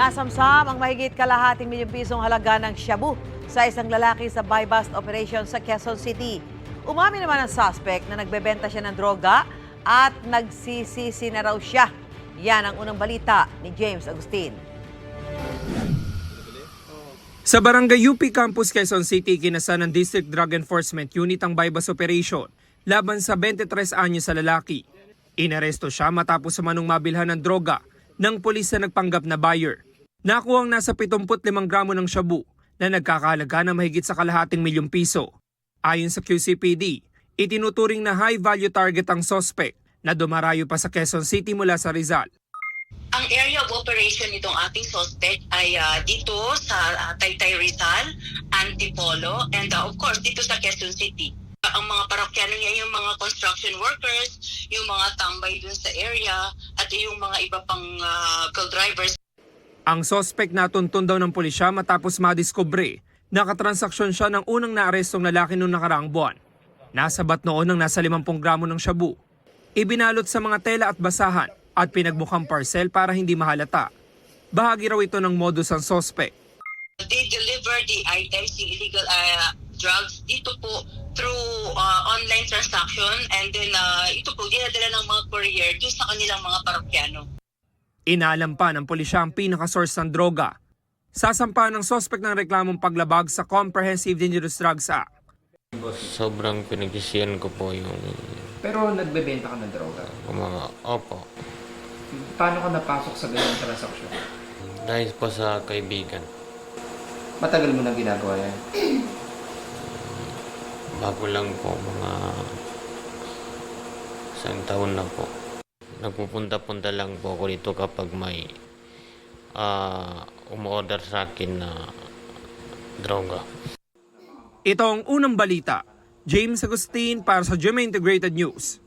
Nasamsam ang mahigit kalahating milyong pisong halaga ng shabu sa isang lalaki sa buy-bust operation sa Quezon City. Umamin naman ang suspect na nagbebenta siya ng droga at nagsisisi na raw siya. Yan ang unang balita ni James Agustin. Sa Barangay UP Campus, Quezon City, kinasa ng District Drug Enforcement Unit ang buy-bust operation laban sa 23 anyos sa lalaki. Inaresto siya matapos manong mabilhan ng droga ng pulis na nagpanggap na buyer. Nakuha ang nasa 75 gramo ng shabu na nagkakahalaga ng mahigit sa kalahating milyong piso. Ayon sa QCPD, itinuturing na high-value target ang suspect na dumarayo pa sa Quezon City mula sa Rizal. Ang area of operation nitong ating suspect ay dito sa Taytay Rizal, Antipolo, and of course dito sa Quezon City. Ang mga parokyano niya, yung mga construction workers, yung mga tambay dun sa area, at yung mga iba pang drivers. Ang suspect natuntun daw ng pulisya matapos madiskubre na katransaksyon siya ng unang naarestong lalaki noong nakaraang buwan. Nasabat noon ng nasa 50 gramo ng shabu. Ibinalot sa mga tela at basahan at pinagmukhang parcel para hindi mahalata. Bahagi raw ito ng modus ng suspect. They deliver the items, yung illegal drugs, dito po through online transaction, and then ito po dinadala ng mga courier doon sa kanilang mga parokyano. Inalam pa ng pulisya ang pinaka-source ng droga. Sasampahan ng suspect ng reklamong paglabag sa Comprehensive Dangerous Drugs Act. Sobrang pinagsisiyan ko po yung Pero nagbebenta ka ng droga? mga opo. Paano ka napasok sa ganyung transaksyon? Dahil po sa kaibigan. Matagal mo nang ginagawa yan? Bago lang po, mga 1 taon na po. Nagpupunta-punta lang po ako dito kapag may umorder sa akin na droga. Ito ang unang balita. James Agustin para sa GMA Integrated News.